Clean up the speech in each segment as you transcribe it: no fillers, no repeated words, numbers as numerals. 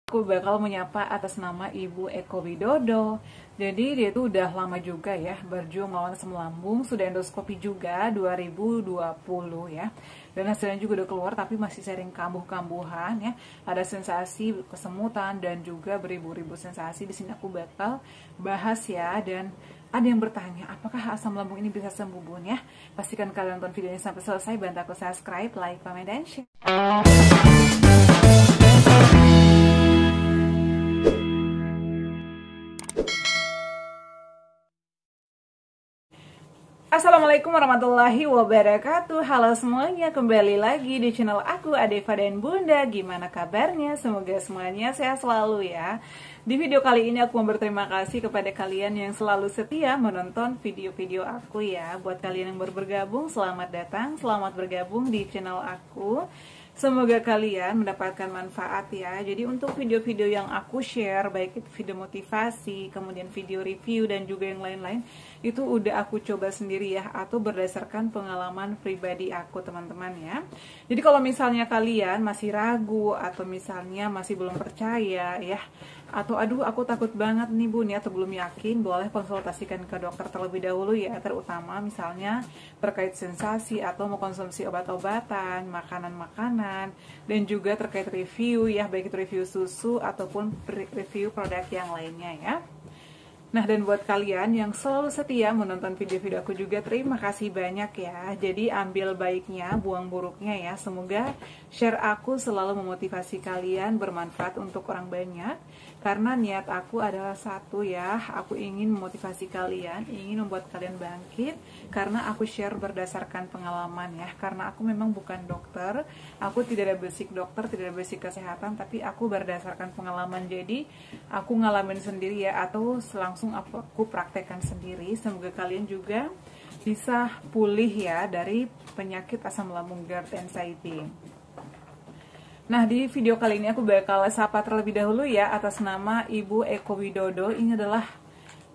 Aku bakal menyapa atas nama Ibu Eko Widodo. Jadi dia itu udah lama juga ya berjuang melawan asam lambung, sudah endoskopi juga 2020 ya. Dan hasilnya juga udah keluar tapi masih sering kambuh-kambuhan ya. Ada sensasi kesemutan dan juga beribu-ribu sensasi. Di sini aku bakal bahas ya, dan ada yang bertanya, apakah asam lambung ini bisa sembuh, Bun ya? Pastikan kalian nonton videonya sampai selesai, bantu aku subscribe, like, comment, dan share. Assalamualaikum warahmatullahi wabarakatuh. Halo semuanya, kembali lagi di channel aku, Adeva dan Bunda. Gimana kabarnya? Semoga semuanya sehat selalu ya. Di video kali ini aku mau berterima kasih kepada kalian yang selalu setia menonton video-video aku ya. Buat kalian yang baru bergabung, selamat datang, selamat bergabung di channel aku. Semoga kalian mendapatkan manfaat ya. Jadi untuk video-video yang aku share, baik itu video motivasi, kemudian video review, dan juga yang lain-lain, itu udah aku coba sendiri ya, atau berdasarkan pengalaman pribadi aku, teman-teman ya. Jadi kalau misalnya kalian masih ragu, atau misalnya masih belum percaya ya, atau aduh aku takut banget nih Bun ya, atau belum yakin, boleh konsultasikan ke dokter terlebih dahulu ya, terutama misalnya terkait sensasi atau mau konsumsi obat-obatan, makanan-makanan, dan juga terkait review ya, baik itu review susu ataupun review produk yang lainnya ya. Nah, dan buat kalian yang selalu setia menonton video-video aku juga, terima kasih banyak ya. Jadi ambil baiknya, buang buruknya ya. Semoga share aku selalu memotivasi kalian, bermanfaat untuk orang banyak. Karena niat aku adalah satu ya, aku ingin memotivasi kalian, ingin membuat kalian bangkit. Karena aku share berdasarkan pengalaman ya. Karena aku memang bukan dokter, aku tidak ada basic dokter, tidak ada basic kesehatan, tapi aku berdasarkan pengalaman. Jadi aku ngalamin sendiri ya, atau langsung aku praktekkan sendiri. Semoga kalian juga bisa pulih ya dari penyakit asam lambung GERD anxiety. Nah, di video kali ini aku bakal sapa terlebih dahulu ya atas nama Ibu Eko Widodo. Ini adalah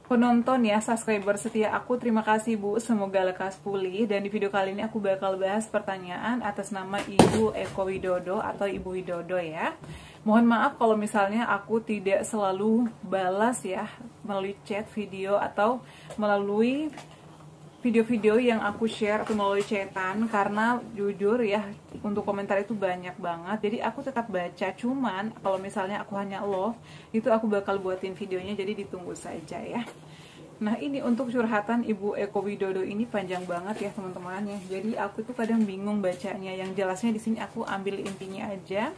penonton ya, subscriber setia aku. Terima kasih Bu, semoga lekas pulih. Dan di video kali ini aku bakal bahas pertanyaan atas nama Ibu Eko Widodo atau Ibu Widodo ya. Mohon maaf kalau misalnya aku tidak selalu balas ya melalui chat, video, atau melalui video-video yang aku share atau melalui chatan, karena jujur ya untuk komentar itu banyak banget. Jadi aku tetap baca, cuman kalau misalnya aku hanya love, itu aku bakal buatin videonya, jadi ditunggu saja ya. Nah, ini untuk curhatan Ibu Eko Widodo ini panjang banget ya teman-teman ya. Jadi aku tuh kadang bingung bacanya. Yang jelasnya di sini aku ambil intinya aja.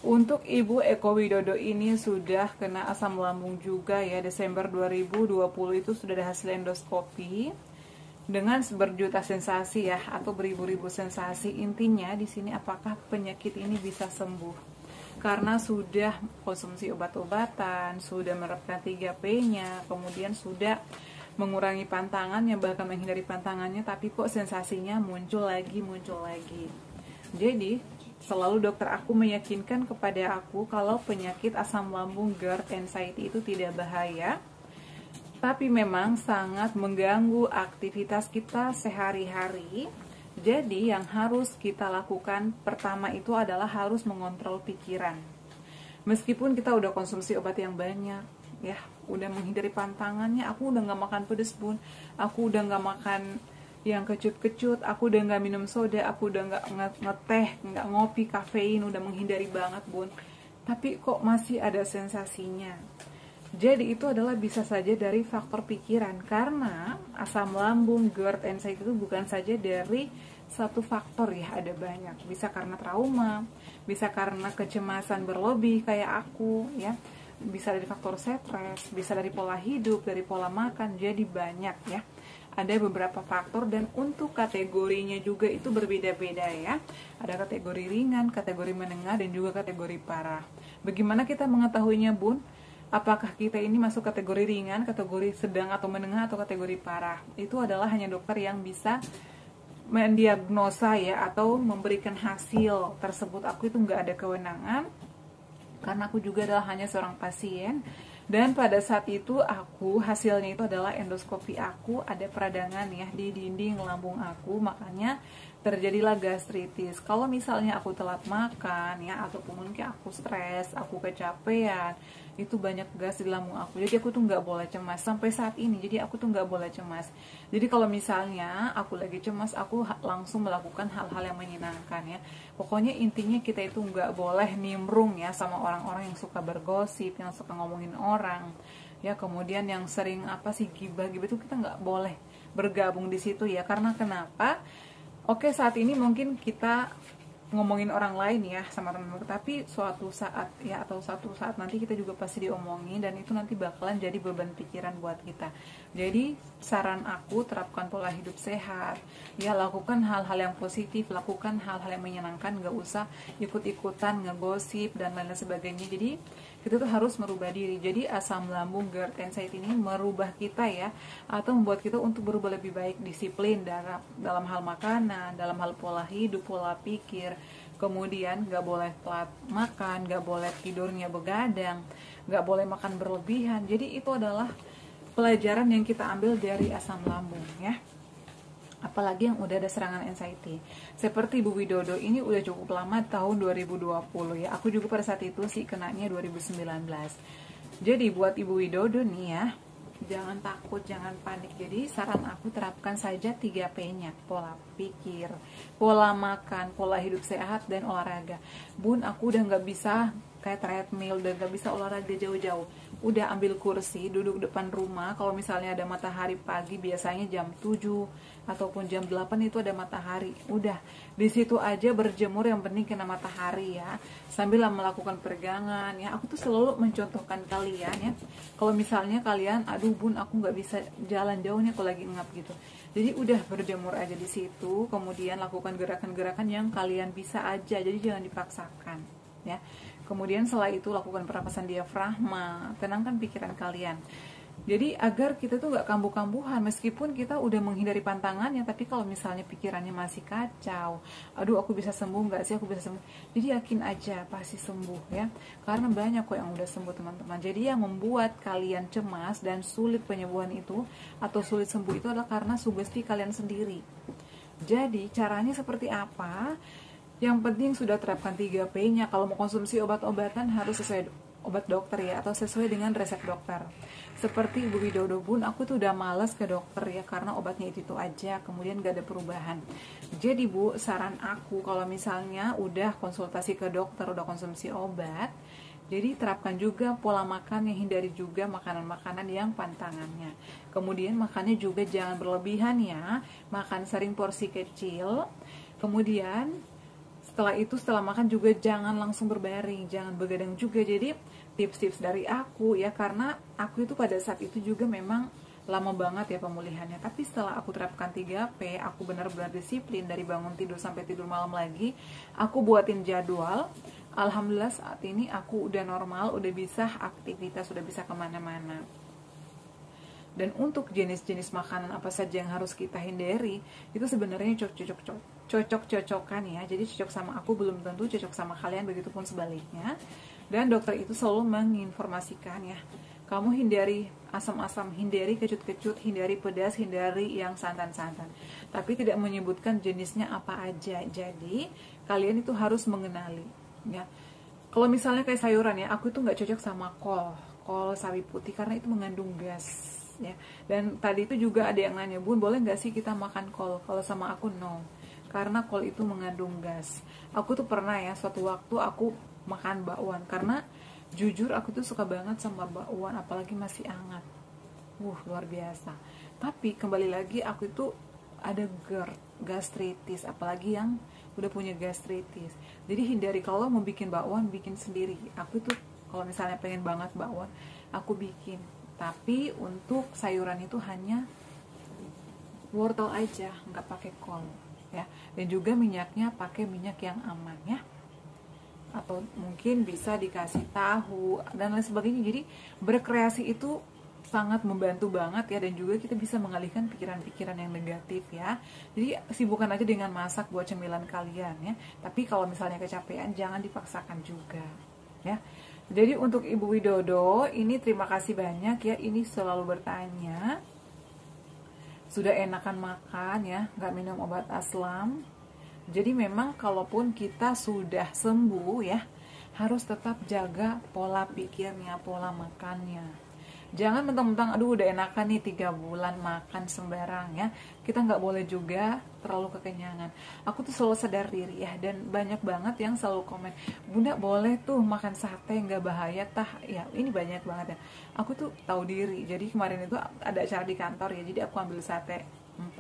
Untuk Ibu Eko Widodo ini sudah kena asam lambung juga ya. Desember 2020 itu sudah ada hasil endoskopi dengan berjuta sensasi ya, atau beribu-ribu sensasi. Intinya di sini apakah penyakit ini bisa sembuh? Karena sudah konsumsi obat-obatan, sudah menerapkan 3P-nya, kemudian sudah mengurangi pantangannya, bahkan menghindari pantangannya, tapi kok sensasinya muncul lagi. Jadi selalu dokter aku meyakinkan kepada aku kalau penyakit asam lambung GERD anxiety itu tidak bahaya, tapi memang sangat mengganggu aktivitas kita sehari-hari. Jadi yang harus kita lakukan pertama itu adalah harus mengontrol pikiran. Meskipun kita udah konsumsi obat yang banyak ya, udah menghindari pantangannya, aku udah gak makan pedes Bun, aku udah gak makan yang kecut-kecut, aku udah gak minum soda, aku udah gak ngeteh, gak ngopi kafein, udah menghindari banget Bun, tapi kok masih ada sensasinya. Jadi itu adalah bisa saja dari faktor pikiran, karena asam lambung GERD anxiety itu bukan saja dari satu faktor ya, ada banyak. Bisa karena trauma, bisa karena kecemasan berlebih kayak aku ya, bisa dari faktor stres, bisa dari pola hidup, dari pola makan. Jadi banyak ya, ada beberapa faktor, dan untuk kategorinya juga itu berbeda-beda ya. Ada kategori ringan, kategori menengah, dan juga kategori parah. Bagaimana kita mengetahuinya Bun? Apakah kita ini masuk kategori ringan, kategori sedang atau menengah, atau kategori parah? Itu adalah hanya dokter yang bisa mendiagnosa ya, atau memberikan hasil tersebut. Aku itu nggak ada kewenangan, karena aku juga adalah hanya seorang pasien. Dan pada saat itu hasilnya itu adalah endoskopi aku ada peradangan ya di dinding lambung aku, makanya terjadilah gastritis. Kalau misalnya aku telat makan ya, ataupun mungkin aku stres, aku kecapean, itu banyak gas di lambung aku. Jadi aku tuh nggak boleh cemas sampai saat ini. Jadi aku tuh nggak boleh cemas. Jadi kalau misalnya aku lagi cemas, aku langsung melakukan hal-hal yang menyenangkan ya. Pokoknya intinya kita itu nggak boleh nimbrung ya sama orang-orang yang suka bergosip, yang suka ngomongin orang ya. Kemudian yang sering gibah itu kita nggak boleh bergabung di situ ya. Karena kenapa? Oke, saat ini mungkin kita ngomongin orang lain ya sama teman-teman, tapi suatu saat ya, atau suatu saat nanti kita juga pasti diomongin, dan itu nanti bakalan jadi beban pikiran buat kita. Jadi saran aku, terapkan pola hidup sehat ya, lakukan hal-hal yang positif, lakukan hal-hal yang menyenangkan, gak usah ikut-ikutan ngegosip dan lain-lain sebagainya. Jadi kita tuh harus merubah diri. Jadi asam lambung, GERD, anxiety ini merubah kita ya, atau membuat kita untuk berubah lebih baik, disiplin dalam hal makanan, dalam hal pola hidup, pola pikir. Kemudian gak boleh telat makan, gak boleh tidurnya begadang, gak boleh makan berlebihan. Jadi itu adalah pelajaran yang kita ambil dari asam lambung ya. Apalagi yang udah ada serangan anxiety. Seperti Ibu Widodo ini udah cukup lama, tahun 2020 ya. Aku juga pada saat itu sih kenanya 2019. Jadi buat Ibu Widodo nih ya, jangan takut, jangan panik. Jadi saran aku, terapkan saja 3P-nya, pola pikir, pola makan, pola hidup sehat, dan olahraga. Bun, aku udah nggak bisa kayak treadmill, udah nggak bisa olahraga jauh-jauh. Udah ambil kursi, duduk depan rumah. Kalau misalnya ada matahari pagi, biasanya jam 7 ataupun jam 8 itu ada matahari. Udah di situ aja berjemur, yang penting kena matahari ya. Sambil melakukan peregangan ya. Aku tuh selalu mencontohkan kalian ya. Kalau misalnya kalian, aduh Bun, aku nggak bisa jalan jauh nih kalau lagi ngap gitu. Jadi udah berjemur aja di situ. Kemudian lakukan gerakan-gerakan yang kalian bisa aja. Jadi jangan dipaksakan ya. Kemudian setelah itu lakukan pernapasan diafragma, tenangkan pikiran kalian. Jadi agar kita tuh gak kambuh-kambuhan, meskipun kita udah menghindari pantangannya, tapi kalau misalnya pikirannya masih kacau, aduh aku bisa sembuh gak sih, aku bisa sembuh. Jadi yakin aja pasti sembuh ya, karena banyak kok yang udah sembuh teman-teman. Jadi yang membuat kalian cemas dan sulit penyembuhan itu, atau sulit sembuh itu adalah karena sugesti kalian sendiri. Jadi caranya seperti apa? Yang penting sudah terapkan 3P-nya. Kalau mau konsumsi obat-obatan harus sesuai obat dokter ya, atau sesuai dengan resep dokter. Seperti Ibu Widodo Bun, aku tuh udah males ke dokter ya, karena obatnya itu aja, kemudian gak ada perubahan. Jadi Bu, saran aku, kalau misalnya udah konsultasi ke dokter, udah konsumsi obat, jadi terapkan juga pola makan, yang hindari juga makanan-makanan yang pantangannya. Kemudian makannya juga jangan berlebihan ya, makan sering, porsi kecil. Kemudian setelah makan juga jangan langsung berbaring, jangan begadang juga. Jadi tips-tips dari aku ya, karena aku itu pada saat itu juga memang lama banget ya pemulihannya. Tapi setelah aku terapkan 3P, aku benar-benar disiplin dari bangun tidur sampai tidur malam lagi. Aku buatin jadwal. Alhamdulillah saat ini aku udah normal, udah bisa aktivitas, udah bisa kemana-mana. Dan untuk jenis-jenis makanan apa saja yang harus kita hindari, itu sebenarnya cocok-cocokan ya. Jadi cocok sama aku belum tentu cocok sama kalian, begitupun sebaliknya. Dan dokter itu selalu menginformasikan ya, kamu hindari asam-asam, hindari kecut-kecut, hindari pedas, hindari yang santan-santan. Tapi tidak menyebutkan jenisnya apa aja. Jadi kalian itu harus mengenali ya. Kalau misalnya kayak sayuran ya, aku itu nggak cocok sama kol sawi putih karena itu mengandung gas ya. Dan tadi itu juga ada yang nanya, Bun, boleh nggak sih kita makan kol? Kalau sama aku no, karena kol itu mengandung gas. Aku tuh pernah ya, suatu waktu aku makan bakwan, karena jujur aku tuh suka banget sama bakwan, apalagi masih hangat. Luar biasa. Tapi kembali lagi, aku itu ada GERD, gastritis, apalagi yang udah punya gastritis. Jadi hindari, kalau mau bikin bakwan, bikin sendiri. Aku tuh kalau misalnya pengen banget bakwan, aku bikin. Tapi untuk sayuran itu hanya wortel aja, nggak pakai kol ya. Dan juga minyaknya pakai minyak yang aman ya, atau mungkin bisa dikasih tahu dan lain sebagainya. Jadi berkreasi itu sangat membantu banget ya, dan juga kita bisa mengalihkan pikiran-pikiran yang negatif ya. Jadi sibukkan aja dengan masak buat cemilan kalian ya. Tapi kalau misalnya kecapean, jangan dipaksakan juga ya. Jadi untuk Ibu Widodo ini terima kasih banyak ya, ini selalu bertanya sudah enakan makan ya, nggak minum obat aslam. Jadi memang kalaupun kita sudah sembuh ya, harus tetap jaga pola pikirnya, pola makannya. Jangan mentang-mentang aduh udah enakan nih 3 bulan makan sembarang ya. Kita nggak boleh juga terlalu kekenyangan. Aku tuh selalu sadar diri ya, dan banyak banget yang selalu komen, Bunda boleh tuh makan sate nggak bahaya tah. Ya ini banyak banget ya. Aku tuh tahu diri. Jadi kemarin itu ada acara di kantor ya, jadi aku ambil sate 4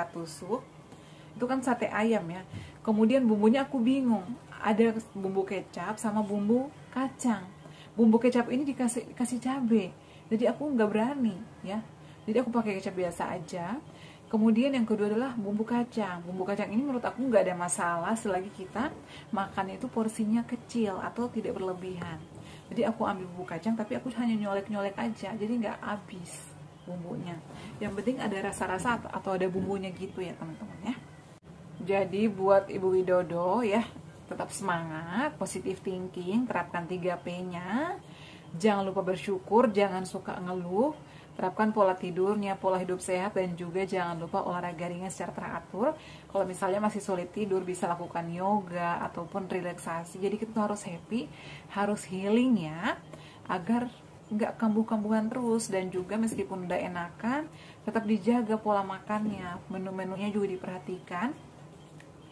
tusuk. Itu kan sate ayam ya. Kemudian bumbunya aku bingung. Ada bumbu kecap sama bumbu kacang. Bumbu kecap ini dikasih cabai. Jadi aku nggak berani ya. Jadi aku pakai kecap biasa aja. Kemudian yang kedua adalah bumbu kacang. Bumbu kacang ini menurut aku nggak ada masalah selagi kita makan itu porsinya kecil atau tidak berlebihan. Jadi aku ambil bumbu kacang tapi aku hanya nyolek-nyolek aja. Jadi nggak habis bumbunya. Yang penting ada rasa-rasa atau ada bumbunya gitu ya teman-teman ya. Jadi buat Ibu Widodo ya, tetap semangat, positive thinking, terapkan 3P-nya. Jangan lupa bersyukur, jangan suka ngeluh, terapkan pola tidurnya, pola hidup sehat, dan juga jangan lupa olahraga ringan secara teratur. Kalau misalnya masih sulit tidur, bisa lakukan yoga ataupun relaksasi. Jadi kita harus happy, harus healing ya, agar nggak kambuh-kambuhan terus. Dan juga meskipun udah enakan, tetap dijaga pola makannya, menu-menunya juga diperhatikan.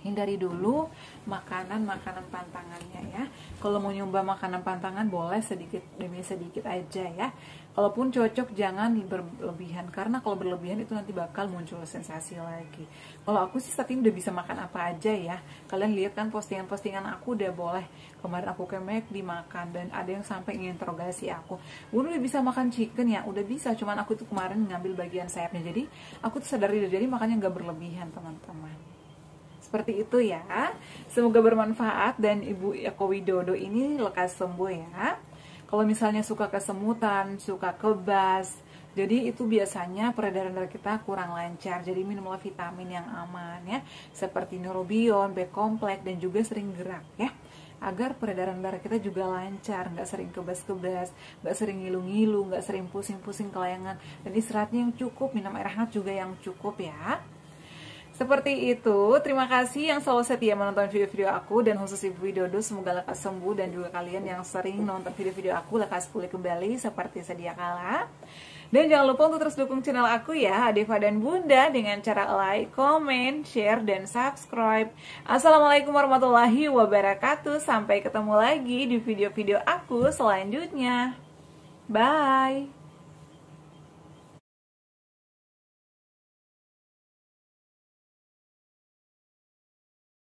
Hindari dulu makanan-makanan pantangannya ya. Kalau mau nyoba makanan pantangan boleh sedikit demi sedikit aja ya. Kalaupun cocok jangan berlebihan, karena kalau berlebihan itu nanti bakal muncul sensasi lagi. Kalau aku sih saat ini udah bisa makan apa aja ya. Kalian lihat kan postingan-postingan aku udah boleh. Kemarin aku ke McD makan, dan ada yang sampai nginterogasi aku, Bun udah bisa makan chicken ya? Udah bisa, cuman aku tuh kemarin ngambil bagian sayapnya. Jadi aku tuh sadar diri, jadi makanya nggak berlebihan teman-teman. Seperti itu ya. Semoga bermanfaat dan Ibu Eko Widodo ini lekas sembuh ya. Kalau misalnya suka kesemutan, suka kebas, jadi itu biasanya peredaran darah kita kurang lancar. Jadi minumlah vitamin yang aman ya, seperti Neurobion, B-kompleks, dan juga sering gerak ya, agar peredaran darah kita juga lancar, nggak sering kebas-kebas, nggak sering ngilu-ngilu, nggak sering pusing-pusing kelayangan, dan istirahatnya yang cukup, minum air hangat juga yang cukup ya. Seperti itu, terima kasih yang selalu setia menonton video-video aku, dan khusus Ibu Widodo semoga lekas sembuh, dan juga kalian yang sering nonton video-video aku lekas pulih kembali seperti sedia kala. Dan jangan lupa untuk terus dukung channel aku ya, Adeva dan Bunda, dengan cara like, comment, share, dan subscribe. Assalamualaikum warahmatullahi wabarakatuh. Sampai ketemu lagi di video-video aku selanjutnya. Bye!